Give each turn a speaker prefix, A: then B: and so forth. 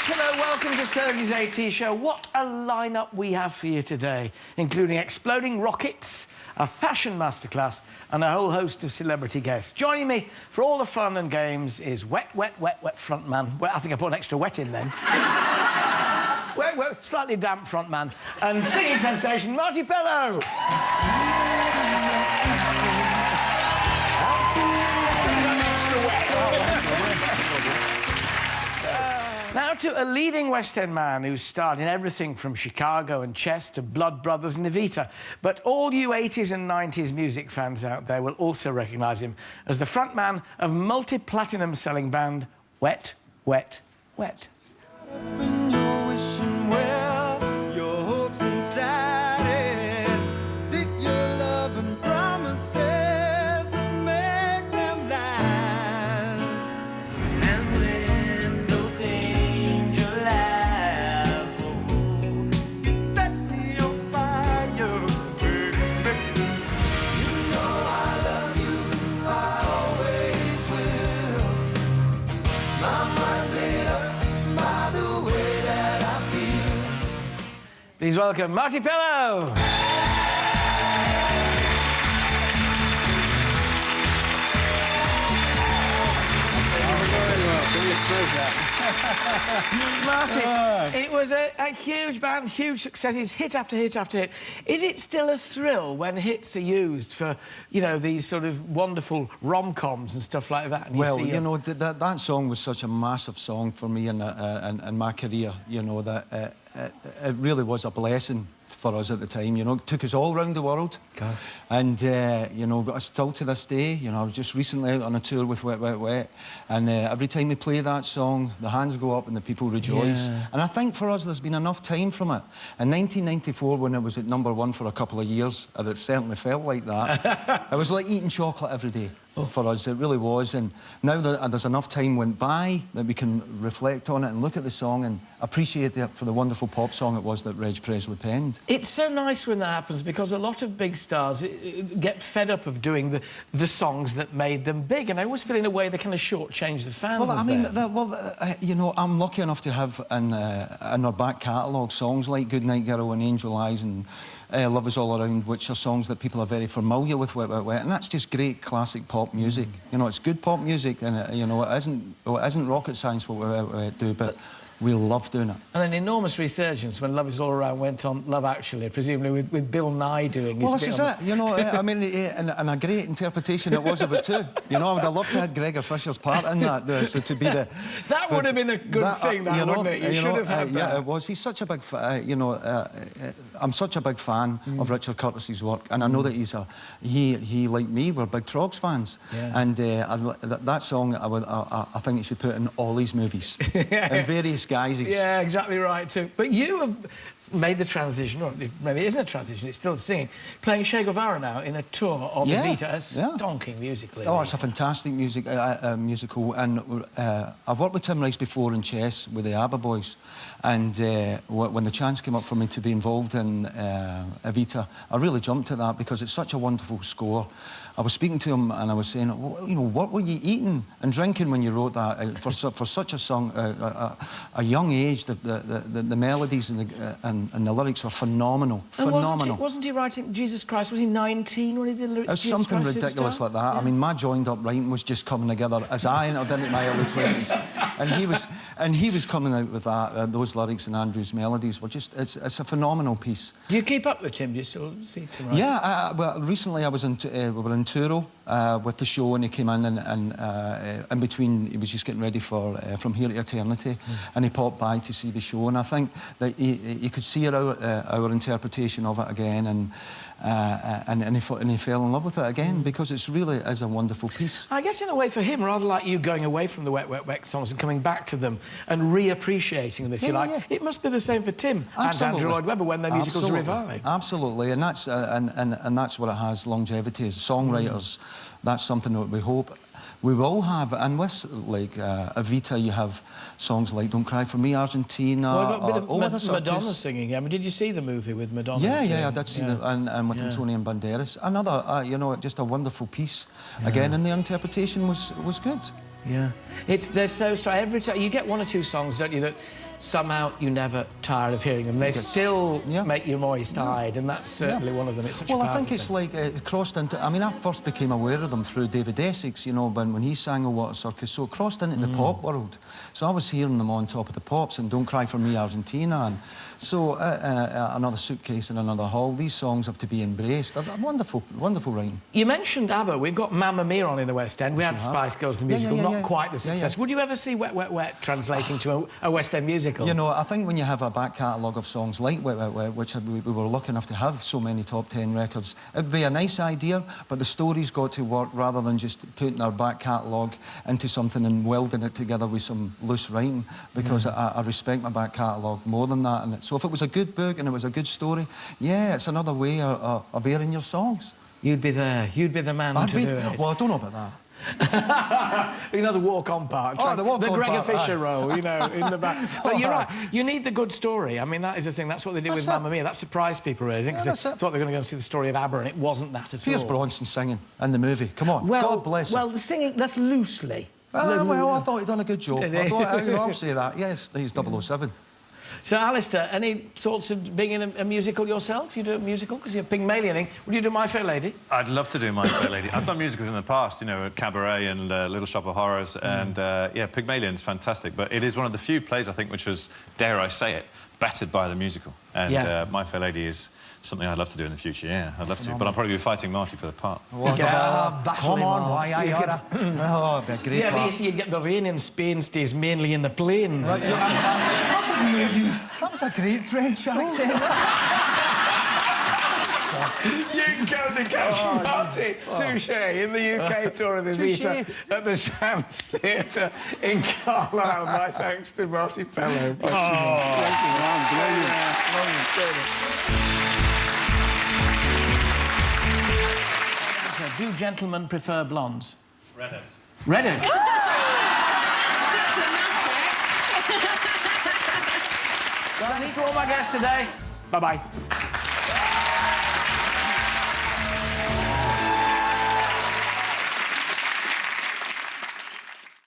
A: Hello, welcome to Thursday's AT Show. What a lineup we have for you today, including exploding rockets, a fashion masterclass, and a whole host of celebrity guests. Joining me for all the fun and games is wet frontman. Well, I think I put an extra wet in then. wet, slightly damp frontman, and singing sensation Marti Pellow. Now to a leading West End man who's starred in everything from Chicago and Chess to Blood Brothers and Evita. But all you 80s and 90s music fans out there will also recognise him as the frontman of multi-platinum selling band Wet, Wet, Wet. Please welcome Marti Pellow. Marti, it was a huge band, huge successes, hit after hit after hit. Is it still a thrill when hits are used for, you know, these sort of wonderful rom-coms and stuff like that? And
B: well, you know, that song was such a massive song for me in my career, you know, that it really was a blessing for us at the time, you know. It took us all around the world. God. And, you know, still to this day, you know, I was just recently out on a tour with Wet, Wet, Wet, and every time we play that song, the hands go up and the people rejoice. Yeah. And I think for us, there's been enough time from it. In 1994, when it was at #1 for a couple of years, and it certainly felt like that, it was like eating chocolate every day. For us, it really was. And now that there's enough time went by that we can reflect on it and look at the song and appreciate it for the wonderful pop song it was that Reg Presley penned.
A: It's so nice when that happens because a lot of big stars get fed up of doing the songs that made them big, and I always feel in a way they kind of shortchange the fans.
B: Well, I mean, you know, I'm lucky enough to have in our back catalogue songs like Goodnight Girl and Angel Eyes and Love Is All Around, which are songs that people are very familiar with, Wet, Wet, Wet, and that's just great classic pop music. You know, it's good pop music, and you know, it isn't rocket science what we do, but we love doing it.
A: And an enormous resurgence when Love Is All Around went on Love Actually, presumably with Bill Nye doing his
B: Well, this is it, you know, I mean, and a great interpretation it was of it too. You know, I would have loved to have Gregor Fisher's part in that, so to be the...
A: That would have been a good thing, wouldn't it? You should have had that.
B: Yeah, it was. He's such a big, you know, I'm such a big fan of Richard Curtis's work, and I know that he, like me, were big Trogs fans. Yeah. And that song, I think he should put in all his movies, in various guises.
A: Yeah, exactly right too. But you have made the transition, or maybe it isn't a transition, it's still singing, playing Che Guevara now in a tour of Evita, a stonking musical.
B: Oh, it's a fantastic musical, and I've worked with Tim Rice before in Chess with the ABBA Boys, and when the chance came up for me to be involved in Evita, I really jumped at that because it's such a wonderful score. I was speaking to him and I was saying, well, you know, what were you eating and drinking when you wrote that for such a song, a young age? The melodies and the lyrics were phenomenal, phenomenal.
A: Wasn't he writing Jesus Christ? Was he 19 when he did the lyrics?
B: It was something ridiculous like that. Yeah. I mean, my joined-up writing was just coming together as I entered into my early 20s, and he was coming out with that. Those lyrics and Andrew's melodies were just—it's a phenomenal piece.
A: Do you keep up with Tim? Do you still see Tim? Right?
B: Yeah. Well, recently I was we were in Truro with the show, and he came in and in between he was just getting ready for From Here to Eternity, and he popped by to see the show, and I think that he could see our interpretation of it again, and he fell in love with it again because it's really is a wonderful piece.
A: I guess in a way for him, rather like you going away from the Wet, Wet, Wet songs and coming back to them and reappreciating them, if you like, it must be the same for Tim and Andrew Lloyd Webber when their musicals revive.
B: Absolutely, and that's what it has, longevity as songwriters. That's something that we hope we will have, and with like Evita, you have songs like "Don't Cry for Me," Argentina.
A: Well, a bit of Madonna singing. I mean, did you see the movie with Madonna?
B: Yeah, I did see it, and with Antonio Banderas. Another, you know, just a wonderful piece. Again, and the interpretation was good.
A: Yeah, they're so strong. Every time you get one or two songs, don't you, that somehow you never tire of hearing them. They still make you moist-eyed, and that's certainly one of them. It's such a
B: I think
A: powerful
B: it's
A: thing.
B: like it crossed into... I mean, I first became aware of them through David Essex, you know, when he sang A Water Circus, so it crossed into the pop world. So I was hearing them on Top of the Pops and Don't Cry for Me, Argentina, and so Another Suitcase in Another Hall. These songs have to be embraced. They're wonderful, wonderful writing.
A: You mentioned ABBA. We've got Mamma Mia on in the West End. We had Spice Girls, the musical, not quite the success. Would you ever see Wet, Wet, Wet translating to a West End musical?
B: You know, I think when you have a back catalogue of songs like Wet, Wet, Wet, which we were lucky enough to have so many top 10 records, it'd be a nice idea, but the story's got to work rather than just putting our back catalogue into something and welding it together with some loose writing, because I respect my back catalogue more than that. And so if it was a good book and it was a good story, yeah, it's another way of airing your songs.
A: You'd be there. You'd be the man to do it.
B: Well, I don't know about that.
A: You know, the walk-on part.
B: Oh, the walk-on
A: Gregor
B: part,
A: Fisher role, you know, in the back. But you're right. You need the good story. I mean, that is the thing. That's what they did with Mamma Mia. That surprised people, really. Because they thought they were going to go and see the story of ABBA, and it wasn't that at all.
B: Pierce Bronson singing in the movie. Come on. God bless him.
A: Well, the singing, that's loosely.
B: Well, I thought he'd done a good job. I thought, I'll say that. Yes, he's 007.
A: So, Alistair, any thoughts of being in a musical yourself? You do a musical because you're Pygmalioning. Would you do My Fair Lady?
C: I'd love to do My Fair Lady. I've done musicals in the past, you know, Cabaret and Little Shop of Horrors, and yeah, Pygmalion's fantastic. But it is one of the few plays, I think, which was, dare I say it, battered by the musical. And My Fair Lady is something I'd love to do in the future. Yeah, I'd love to. But I'll probably be fighting Marty for the part.
B: Come on, why I oughta. Oh, it'd be a great part.
A: But you see, you'd get the rain in Spain stays mainly in the plain.
B: Right, that was a great French accent.
A: You can go to catch Marty Touche in the UK tour of Ibiza at the Sam's Theatre in Carlisle. My thanks to Marti Pellow. Thank you, man. Brilliant. Do gentlemen prefer blondes?
C: Redheads.
A: Redheads? Thanks to all my guests today. Bye-bye.